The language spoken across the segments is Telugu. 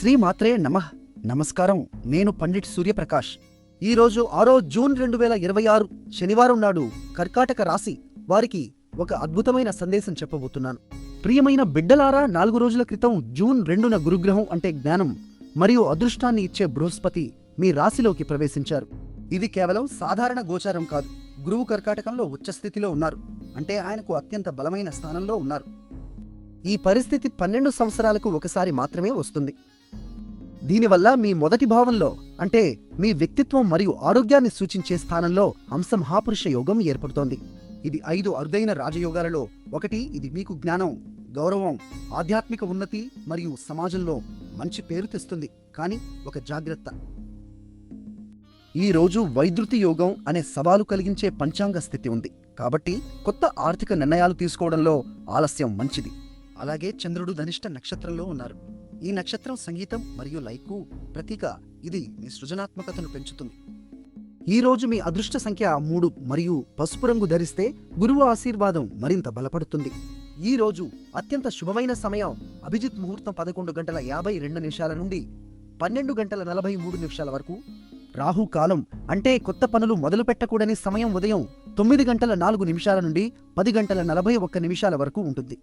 శ్రీమాత్రే నమః. నమస్కారం. నేను పండిట్ సూర్యప్రకాష్. ఈరోజు 6 జూన్ 2026 శనివారం నాడు కర్కాటక రాశి వారికి ఒక అద్భుతమైన సందేశం చెప్పబోతున్నాను. ప్రియమైన బిడ్డలారా, 4 రోజుల క్రితం జూన్ 2న గురుగ్రహం అంటే జ్ఞానం మరియు అదృష్టాన్ని ఇచ్చే బృహస్పతి మీ రాశిలోకి ప్రవేశించారు. ఇది కేవలం సాధారణ గోచారం కాదు. గురువు కర్కాటకంలో ఉచ్చస్థితిలో ఉన్నారు, అంటే ఆయనకు అత్యంత బలమైన స్థానంలో ఉన్నారు. ఈ పరిస్థితి 12 సంవత్సరాలకు ఒకసారి మాత్రమే వస్తుంది. దీనివల్ల మీ మొదటి భావంలో, అంటే మీ వ్యక్తిత్వం మరియు ఆరోగ్యాన్ని సూచించే స్థానంలో హంసమహాపురుష యోగం ఏర్పడుతోంది. ఇది 5 అరుదైన రాజయోగాలలో ఒకటి. ఇది మీకు జ్ఞానం, గౌరవం, ఆధ్యాత్మిక ఉన్నతి మరియు సమాజంలో మంచి పేరు తెస్తుంది. కానీ ఒక జాగ్రత్త, ఈ రోజు వైద్యుతి యోగం అనే సవాలు కలిగించే పంచాంగ స్థితి ఉంది. కాబట్టి కొత్త ఆర్థిక నిర్ణయాలు తీసుకోవడంలో ఆలస్యం మంచిది. అలాగే చంద్రుడు ధనిష్ట నక్షత్రంలో ఉన్నారు. ఈ నక్షత్రం సంగీతం మరియు లైకు ప్రతీక. ఇది మీ సృజనాత్మకతను పెంచుతుంది. ఈ రోజు మీ అదృష్ట సంఖ్య 3 మరియు పసుపు రంగు ధరిస్తే గురువు ఆశీర్వాదం మరింత బలపడుతుంది. ఈ రోజు అత్యంత శుభమైన సమయం అభిజిత్ ముహూర్తం 11:52 నుండి 12:43 వరకు. రాహుకాలం అంటే కొత్త పనులు మొదలు పెట్టకూడని సమయం ఉదయం 9:04 నుండి 10:41 వరకు ఉంటుంది.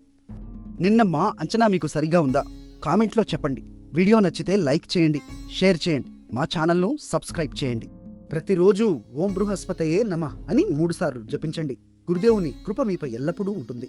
నిన్న మా అంచనా మీకు సరిగా ఉందా? కామెంట్లో చెప్పండి. వీడియో నచ్చితే లైక్ చేయండి, షేర్ చేయండి, మా ఛానల్ను సబ్స్క్రైబ్ చేయండి. ప్రతిరోజు ఓం బృహస్పతయే నమః అని 3 సార్లు జపించండి. గురుదేవుని కృప మీపై ఎల్లప్పుడూ ఉంటుంది.